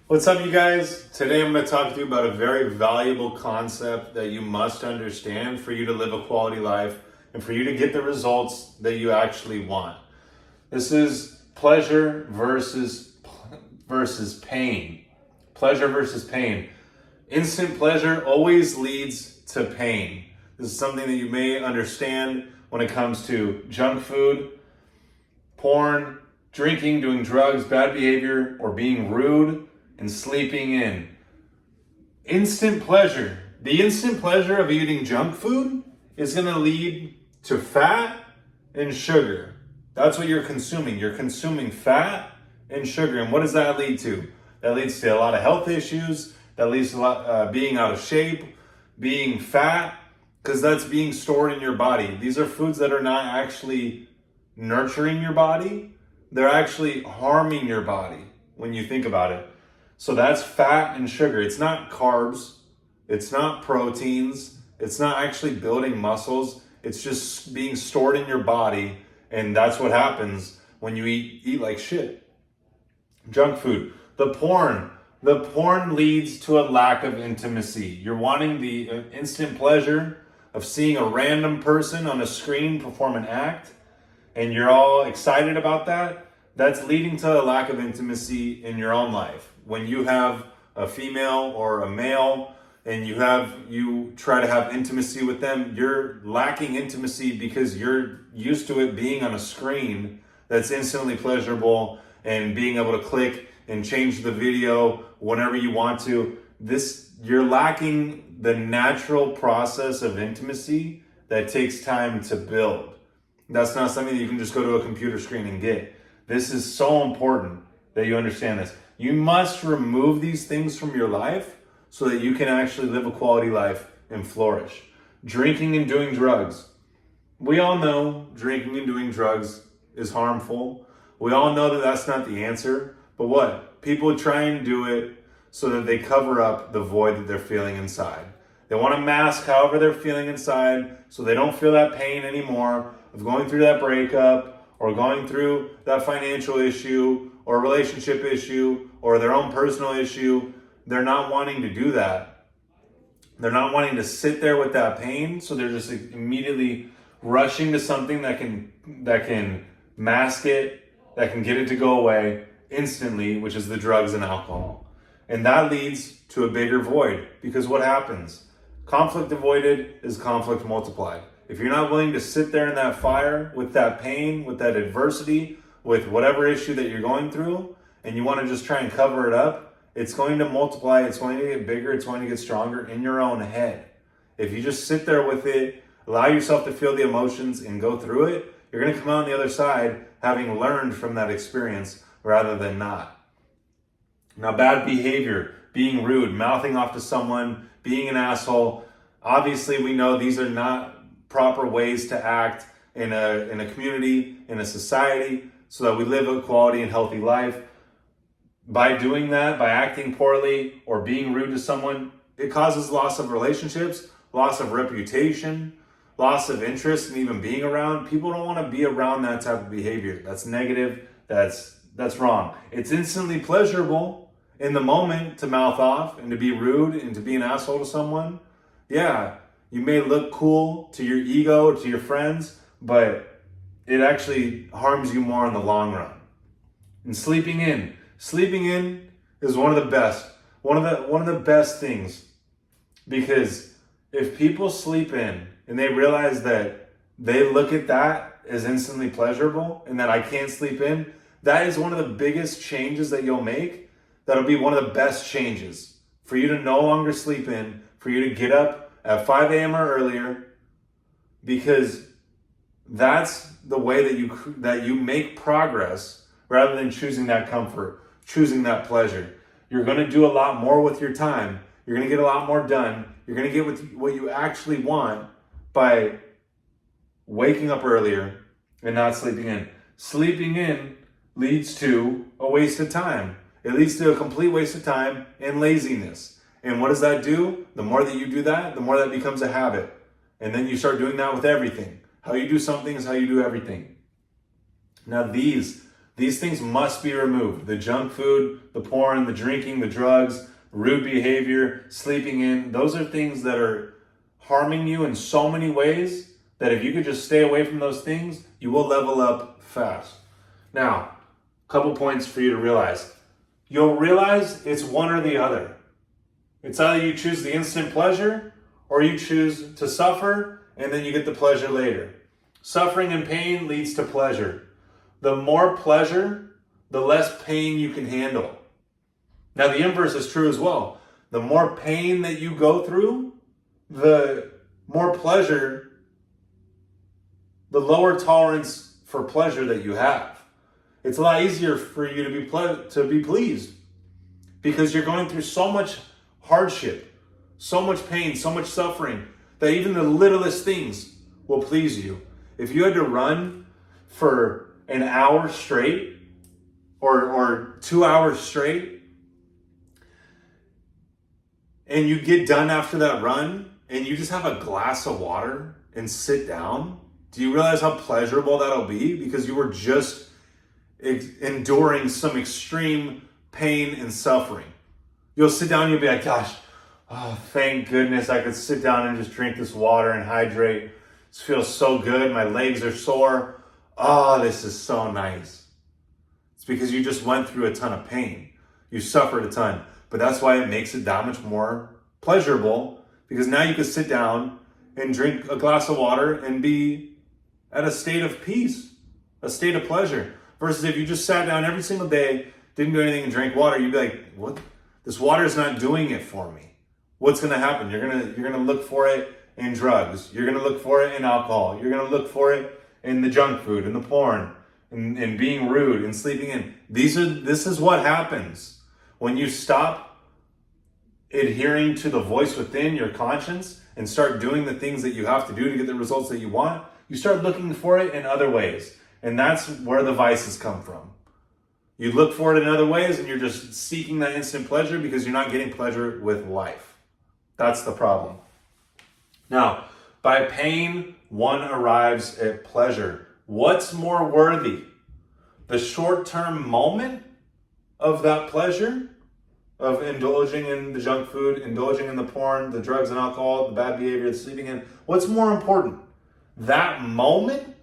What's up, you guys? Today I'm going to talk to you about a very valuable concept that you must understand for you to live a quality life and for you to get the results that you actually want. This is pleasure versus pain. Pleasure versus pain. Instant pleasure always leads to pain. This is something that you may understand when it comes to junk food, porn, drinking, doing drugs, bad behavior, or being rude and sleeping in. Instant pleasure. The instant pleasure of eating junk food is going to lead to fat and sugar. That's what you're consuming. You're consuming fat and sugar. And what does that lead to? That leads to a lot of health issues. That leads to being out of shape, being fat, because that's being stored in your body. These are foods that are not actually nurturing your body. They're actually harming your body when you think about it. So that's fat and sugar. It's not carbs. It's not proteins. It's not actually building muscles. It's just being stored in your body. And that's what happens when you eat like shit. Junk food. The porn leads to a lack of intimacy. You're wanting the instant pleasure of seeing a random person on a screen perform an act, and you're all excited about that. That's leading to a lack of intimacy in your own life. When you have a female or a male and you try to have intimacy with them, you're lacking intimacy because you're used to it being on a screen that's instantly pleasurable and being able to click and change the video whenever you want to. You're lacking the natural process of intimacy that takes time to build. That's not something that you can just go to a computer screen and get. This is so important that you understand this. You must remove these things from your life so that you can actually live a quality life and flourish. Drinking and doing drugs. We all know drinking and doing drugs is harmful. We all know that that's not the answer. But what? People try and do it so that they cover up the void that they're feeling inside. They want to mask however they're feeling inside so they don't feel that pain anymore of going through that breakup or going through that financial issue or a relationship issue or their own personal issue. They're not wanting to do that. They're not wanting to sit there with that pain, so they're just immediately rushing to something that can mask it, that can get it to go away instantly, which is the drugs and alcohol. And that leads to a bigger void, because what happens? Conflict avoided is conflict multiplied. If you're not willing to sit there in that fire with that pain, with that adversity, with whatever issue that you're going through, and you want to just try and cover it up, it's going to multiply, it's going to get bigger, it's going to get stronger in your own head. If you just sit there with it, allow yourself to feel the emotions and go through it, you're going to come out on the other side having learned from that experience rather than not. Now, bad behavior, being rude, mouthing off to someone, being an asshole, obviously we know these are not proper ways to act in a community, in a society, so that we live a quality and healthy life. By doing that, by acting poorly or being rude to someone, it causes loss of relationships, loss of reputation, loss of interest in even being around. People don't want to be around that type of behavior. That's negative. That's wrong. It's instantly pleasurable in the moment to mouth off and to be rude and to be an asshole to someone. Yeah, you may look cool to your ego, to your friends, but it actually harms you more in the long run. And sleeping in is one of the best things, because if people sleep in and they realize that they look at that as instantly pleasurable and that I can't sleep in, that is one of the biggest changes that you'll make. That'll be one of the best changes for you to no longer sleep in, for you to get up at 5 a.m. or earlier, because that's the way that you make progress rather than choosing that comfort, choosing that pleasure. You're going to do a lot more with your time. You're going to get a lot more done. You're going to get what you actually want by waking up earlier and not sleeping in. Sleeping in leads to a waste of time. It leads to a complete waste of time and laziness. And what does that do? The more that you do that, the more that becomes a habit. And then you start doing that with everything. How you do something is how you do everything. Now these These things must be removed. The junk food, the porn, the drinking, the drugs, rude behavior, sleeping in, those are things that are harming you in so many ways that if you could just stay away from those things, you will level up fast. Now, a couple points for you to realize. You'll realize it's one or the other. It's either you choose the instant pleasure or you choose to suffer and then you get the pleasure later. Suffering and pain leads to pleasure. The more pleasure, the less pain you can handle. Now, the inverse is true as well. The more pain that you go through, the more pleasure, the lower tolerance for pleasure that you have. It's a lot easier for you to be pleased because you're going through so much hardship, so much pain, so much suffering that even the littlest things will please you. If you had to run for an hour straight or 2 hours straight, and you get done after that run and you just have a glass of water and sit down, do you realize how pleasurable that'll be? Because you were just enduring some extreme pain and suffering. You'll sit down and you'll be like, gosh, oh, thank goodness I could sit down and just drink this water and hydrate. This feels so good. My legs are sore. Oh, this is so nice. It's because you just went through a ton of pain. You suffered a ton. But that's why it makes it that much more pleasurable, because now you can sit down and drink a glass of water and be at a state of peace, a state of pleasure. Versus if you just sat down every single day, didn't do anything and drank water, you'd be like, what? This water is not doing it for me. What's going to happen? You're going to look for it in drugs. You're going to look for it in alcohol. You're going to look for it in the junk food, in the porn, and being rude and sleeping in. This is what happens. When you stop adhering to the voice within your conscience and start doing the things that you have to do to get the results that you want, you start looking for it in other ways. And that's where the vices come from. You look for it in other ways and you're just seeking that instant pleasure because you're not getting pleasure with life. That's the problem. Now, by pain, one arrives at pleasure. What's more worthy? The short-term moment of that pleasure, of indulging in the junk food, indulging in the porn, the drugs and alcohol, the bad behavior, the sleeping in. What's more important? That moment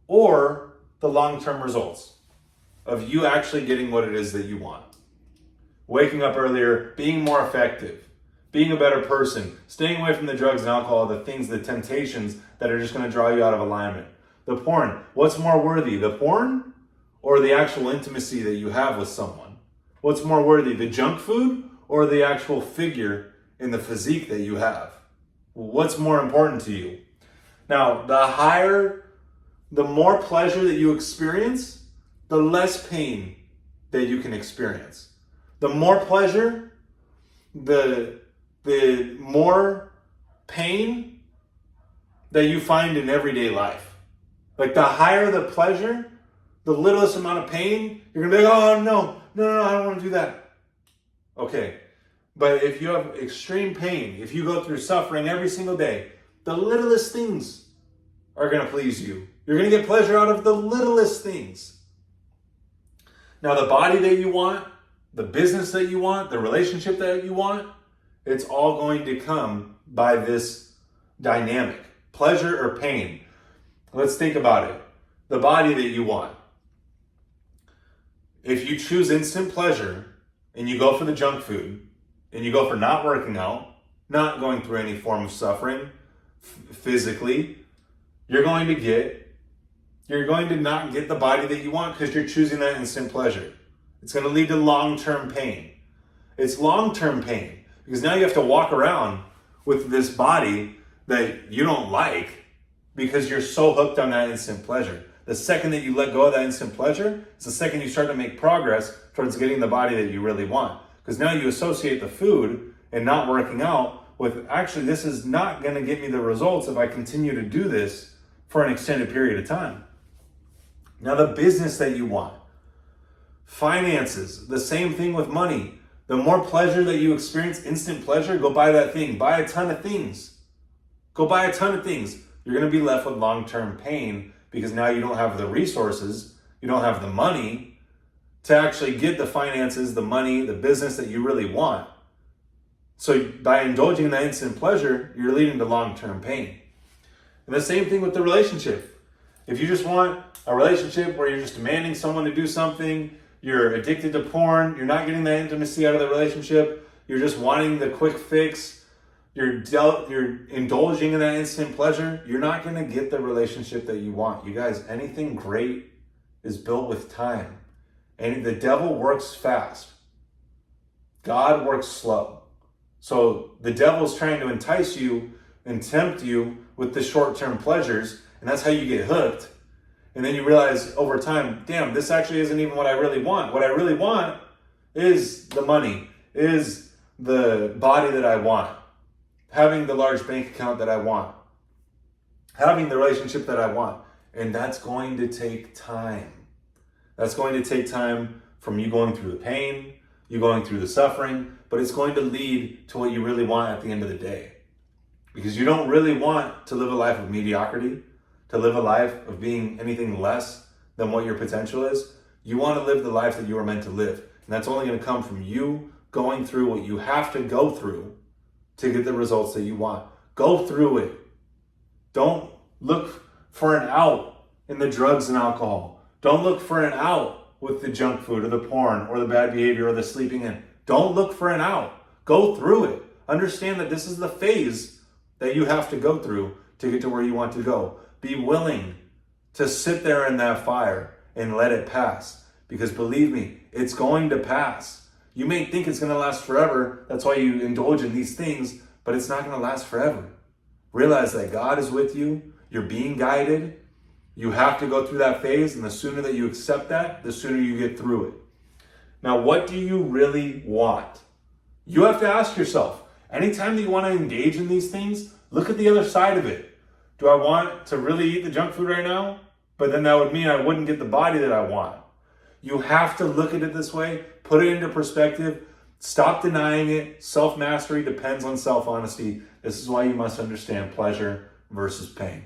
or the long-term results of you actually getting what it is that you want? Waking up earlier, being more effective, being a better person, staying away from the drugs and alcohol, the things, the temptations that are just going to draw you out of alignment. The porn, what's more worthy? The porn or the actual intimacy that you have with someone? What's more worthy, the junk food or the actual figure in the physique that you have? What's more important to you? Now, the more pleasure that you experience, the less pain that you can experience. The more pleasure, the more pain that you find in everyday life. Like the higher the pleasure, the littlest amount of pain, you're gonna be like, oh no, I don't want to do that. Okay, but if you have extreme pain, if you go through suffering every single day, the littlest things are gonna please you. You're gonna get pleasure out of the littlest things. Now the body that you want, the business that you want, the relationship that you want, it's all going to come by this dynamic, pleasure or pain. Let's think about it. The body that you want. If you choose instant pleasure and you go for the junk food and you go for not working out, not going through any form of suffering physically, you're going to not get the body that you want because you're choosing that instant pleasure. It's going to lead to long-term pain. It's long-term pain because now you have to walk around with this body that you don't like because you're so hooked on that instant pleasure. The second that you let go of that instant pleasure, it's the second you start to make progress towards getting the body that you really want. Because now you associate the food and not working out with, actually, this is not going to get me the results if I continue to do this for an extended period of time. Now, the business that you want. Finances, the same thing with money. The more pleasure that you experience, instant pleasure, go buy that thing. Buy a ton of things. Go buy a ton of things. You're going to be left with long-term pain because now you don't have the resources. You don't have the money to actually get the finances, the money, the business that you really want. So by indulging in that instant pleasure, you're leading to long-term pain. And the same thing with the relationship. If you just want a relationship where you're just demanding someone to do something, you're addicted to porn, you're not getting that intimacy out of the relationship, you're just wanting the quick fix, you're indulging in that instant pleasure, you're not going to get the relationship that you want. You guys, anything great is built with time. And the devil works fast. God works slow. So the devil's trying to entice you and tempt you with the short-term pleasures, and that's how you get hooked. And then you realize over time, damn, this actually isn't even what I really want. What I really want is the money, is the body that I want, having the large bank account that I want, having the relationship that I want. And that's going to take time. That's going to take time from you going through the pain, you going through the suffering, but it's going to lead to what you really want at the end of the day. Because you don't really want to live a life of mediocrity, to live a life of being anything less than what your potential is. You want to live the life that you are meant to live. And that's only going to come from you going through what you have to go through to get the results that you want. Go through it. Don't look for an out in the drugs and alcohol. Don't look for an out with the junk food or the porn or the bad behavior or the sleeping in. Don't look for an out. Go through it. Understand that this is the phase that you have to go through to get to where you want to go. Be willing to sit there in that fire and let it pass. Because believe me, it's going to pass. You may think it's going to last forever. That's why you indulge in these things, but it's not going to last forever. Realize that God is with you. You're being guided. You have to go through that phase, and the sooner that you accept that, the sooner you get through it. Now, what do you really want? You have to ask yourself, anytime that you want to engage in these things, look at the other side of it. Do I want to really eat the junk food right now? But then that would mean I wouldn't get the body that I want. You have to look at it this way, put it into perspective, stop denying it. Self-mastery depends on self-honesty. This is why you must understand pleasure versus pain.